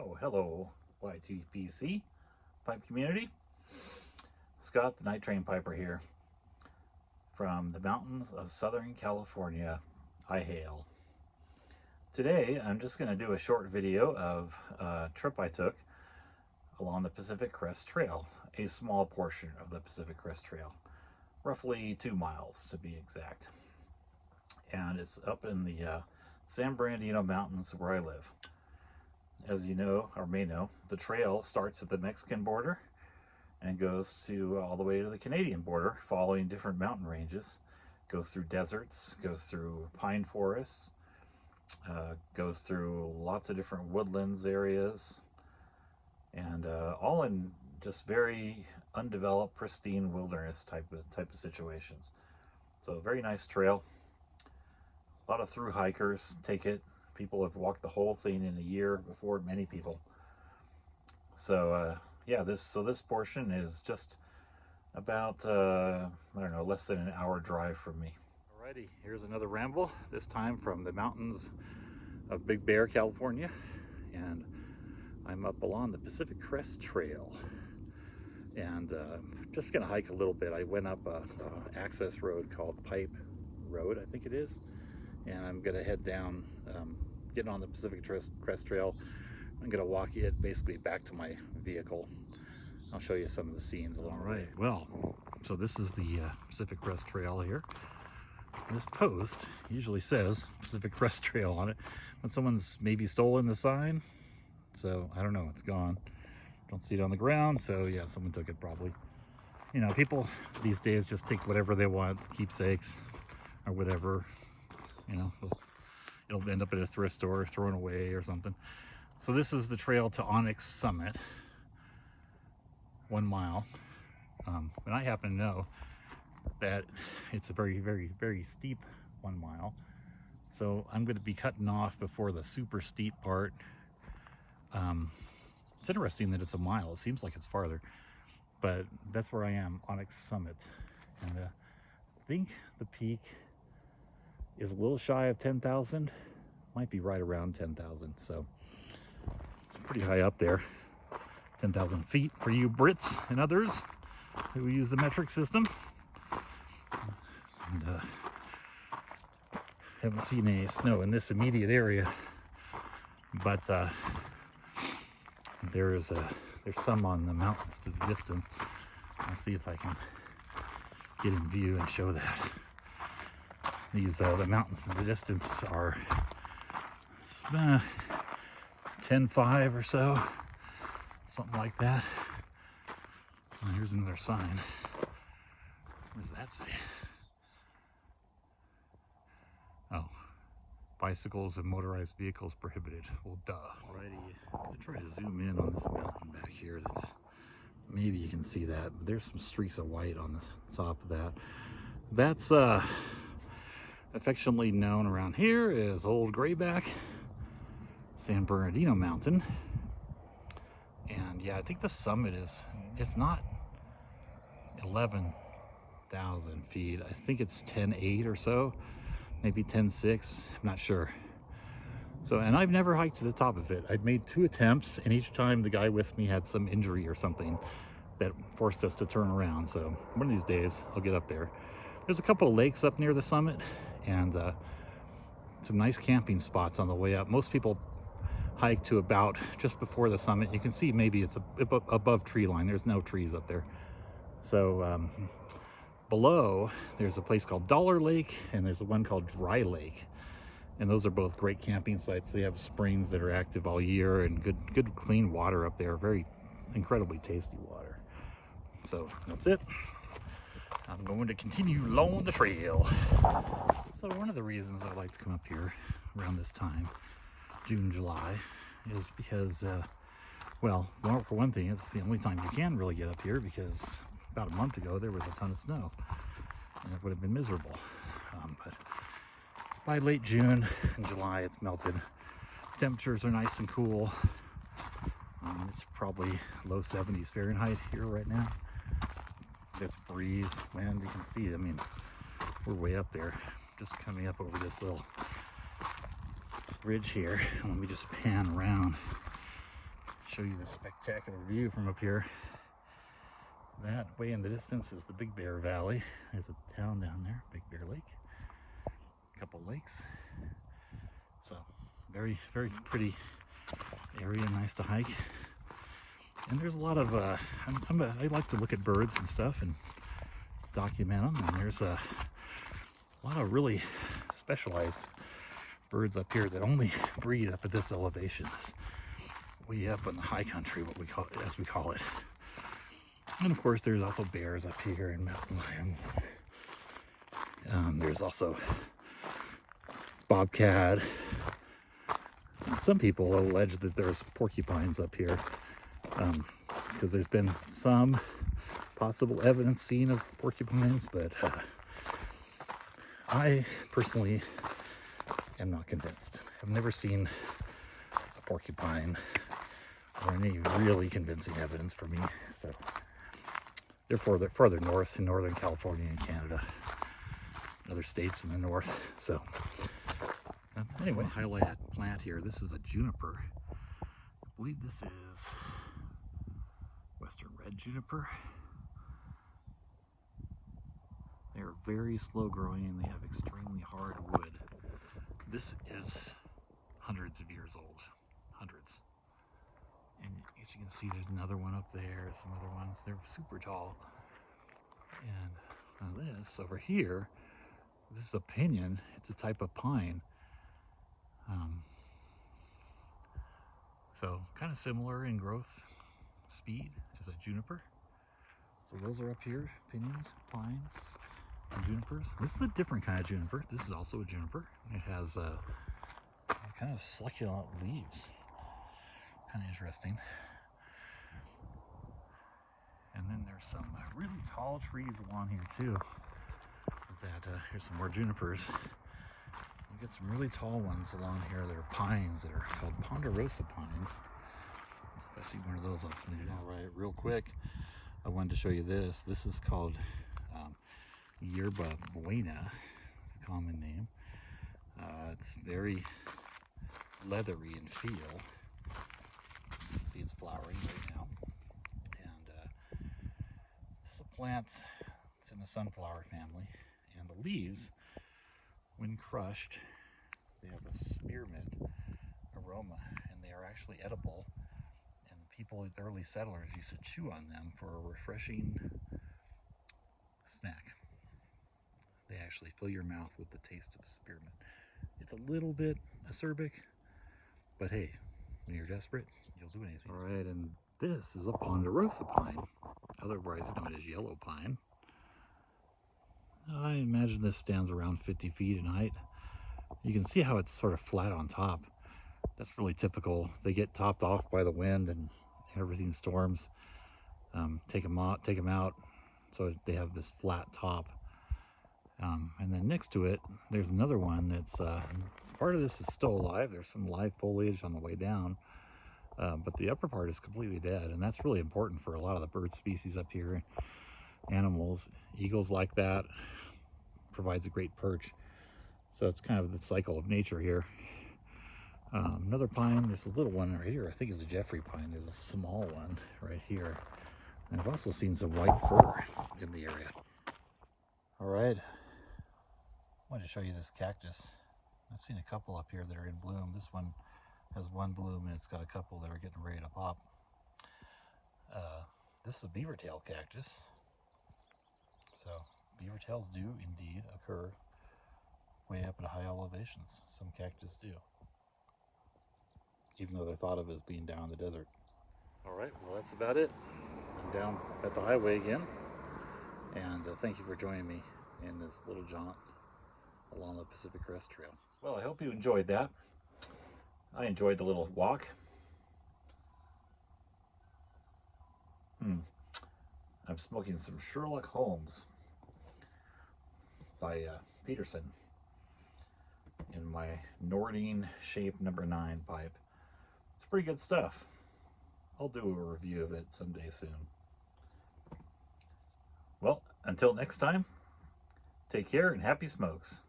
Oh, hello, YTPC pipe community. Scott, the Night Train Piper here from the mountains of Southern California. I hail. Today, I'm just going to do a short video of a trip I took along the Pacific Crest Trail, a small portion of the Pacific Crest Trail, roughly 2 miles to be exact. And it's up in the San Bernardino Mountains where I live. As you know, or may know, the trail starts at the Mexican border and goes to all the way to the Canadian border, following different mountain ranges. Goes through deserts, goes through pine forests, goes through lots of different woodlands areas, and all in just very undeveloped, pristine wilderness type of situations. So a very nice trail. A lot of through hikers take it. People have walked the whole thing in a year before, many people. So yeah, this portion is just about I don't know, less than an hour drive from me. Alrighty, here's another ramble, this time from the mountains of Big Bear, California, and I'm up along the Pacific Crest Trail, and just gonna hike a little bit. I went up a access road called Pipe Road, I think it is, and I'm gonna head down, getting on the Pacific Crest Trail. I'm gonna walk it basically back to my vehicle. I'll show you some of the scenes along the way. Well, so this is the Pacific Crest Trail here. This post usually says Pacific Crest Trail on it, but someone's maybe stolen the sign, so I don't know, it's gone. Don't see it on the ground, so yeah, someone took it probably. You know, people these days just take whatever they want, keepsakes or whatever, you know. It'll end up at a thrift store, thrown away or something. So this is the trail to Onyx Summit, 1 mile. And I happen to know that it's a very, very, very steep 1 mile. So I'm going to be cutting off before the super steep part. It's interesting that it's a mile. It seems like it's farther, but that's where I am, Onyx Summit. And I think the peak is a little shy of 10,000, might be right around 10,000, so it's pretty high up there. 10,000 feet for you Brits and others who use the metric system. And haven't seen any snow in this immediate area, but there's some on the mountains to the distance. I'll see if I can get in view and show that. These the mountains in the distance are 10.5 or so, something like that. And here's another sign. What does that say? Oh, bicycles and motorized vehicles prohibited. Well, duh. Alrighty, I'm gonna try to zoom in on this mountain back here. That's, maybe you can see that, but there's some streaks of white on the top of that. That's affectionately known around here as Old Grayback, San Bernardino Mountain. And yeah, I think the summit it's not 11,000 feet. I think it's 10.8 or so, maybe 10.6, I'm not sure. So, and I've never hiked to the top of it. I've made 2 attempts, and each time the guy with me had some injury or something that forced us to turn around. So one of these days I'll get up there. There's a couple of lakes up near the summit, and some nice camping spots on the way up. Most people hike to about just before the summit. You can see maybe it's above tree line. There's no trees up there. So below there's a place called Dollar Lake, and there's one called Dry Lake, and those are both great camping sites. They have springs that are active all year, and good clean water up there. Very incredibly tasty water. So that's it. I'm going to continue along the trail. So one of the reasons I like to come up here around this time, June, July, is because, well, for one thing, it's the only time you can really get up here, because about a month ago there was a ton of snow, and it would have been miserable. But by late June and July, it's melted. Temperatures are nice and cool. It's probably low 70s Fahrenheit here right now. There's breeze, wind, you can see, I mean, we're way up there. Just coming up over this little ridge here. Let me just pan around show you the spectacular view from up here. That way in the distance is the Big Bear Valley. There's a town down there, Big Bear Lake. A couple lakes. So very, very pretty area, nice to hike. And there's a lot of, I like to look at birds and stuff and document them. And there's a lot of really specialized birds up here that only breed up at this elevation. Way up in the high country, what we call it, as we call it. And of course, there's also bears up here and mountain lions. There's also bobcat. And some people allege that there's porcupines up here because there's been some possible evidence seen of porcupines, but I personally am not convinced. I've never seen a porcupine or any really convincing evidence for me, so they're further north in Northern California and Canada, other states in the north. So anyway, highlight that plant here. This is a juniper. I believe this is Western red juniper. They are very slow growing and they have extremely hard wood. This is hundreds of years old, hundreds. And as you can see, there's another one up there, some other ones. They're super tall. And now this over here, this is a pinyon. It's a type of pine. So kind of similar in growth speed as a juniper. So those are up here, pinions, pines, and junipers. This is a different kind of juniper. This is also a juniper. It has kind of succulent leaves. Kind of interesting. And then there's some really tall trees along here too. Here's some more junipers. We got some really tall ones along here that are pines that are called ponderosa pines. If I see one of those, I'll put it out right real quick. I wanted to show you this. This is called Yerba Buena. It's a common name. It's very leathery in feel. You can see it's flowering right now. And it's a plant. It's in the sunflower family. And the leaves, when crushed, they have a spearmint aroma, and they are actually edible. And people, the early settlers, used to chew on them for a refreshing snack. They actually fill your mouth with the taste of the spearmint. It's a little bit acerbic, but hey, when you're desperate, you'll do anything. All right, and this is a ponderosa pine, otherwise known as yellow pine. I imagine this stands around 50 feet in height. You can see how it's sort of flat on top. That's really typical. They get topped off by the wind and everything storms. Take them out, so they have this flat top. And then next to it, there's another one that's part of this is still alive. There's some live foliage on the way down, but the upper part is completely dead, and that's really important for a lot of the bird species up here. Animals, eagles like that, provides a great perch. So it's kind of the cycle of nature here. Another pine, this little one right here, I think is a Jeffrey pine. There's a small one right here. And I've also seen some white fir in the area. All right, I wanted to show you this cactus. I've seen a couple up here that are in bloom. This one has one bloom and it's got a couple that are getting ready to pop. This is a beaver tail cactus. So beaver tails do indeed occur way up at high elevations. Some cactus do, even though they're thought of as being down in the desert. All right, well that's about it. I'm down at the highway again, and thank you for joining me in this little jaunt along the Pacific Crest Trail. Well, I hope you enjoyed that. I enjoyed the little walk. I'm smoking some Sherlock Holmes by Peterson in my Nordine Shape No. 9 pipe. It's pretty good stuff. I'll do a review of it someday soon. Well, until next time, take care and happy smokes.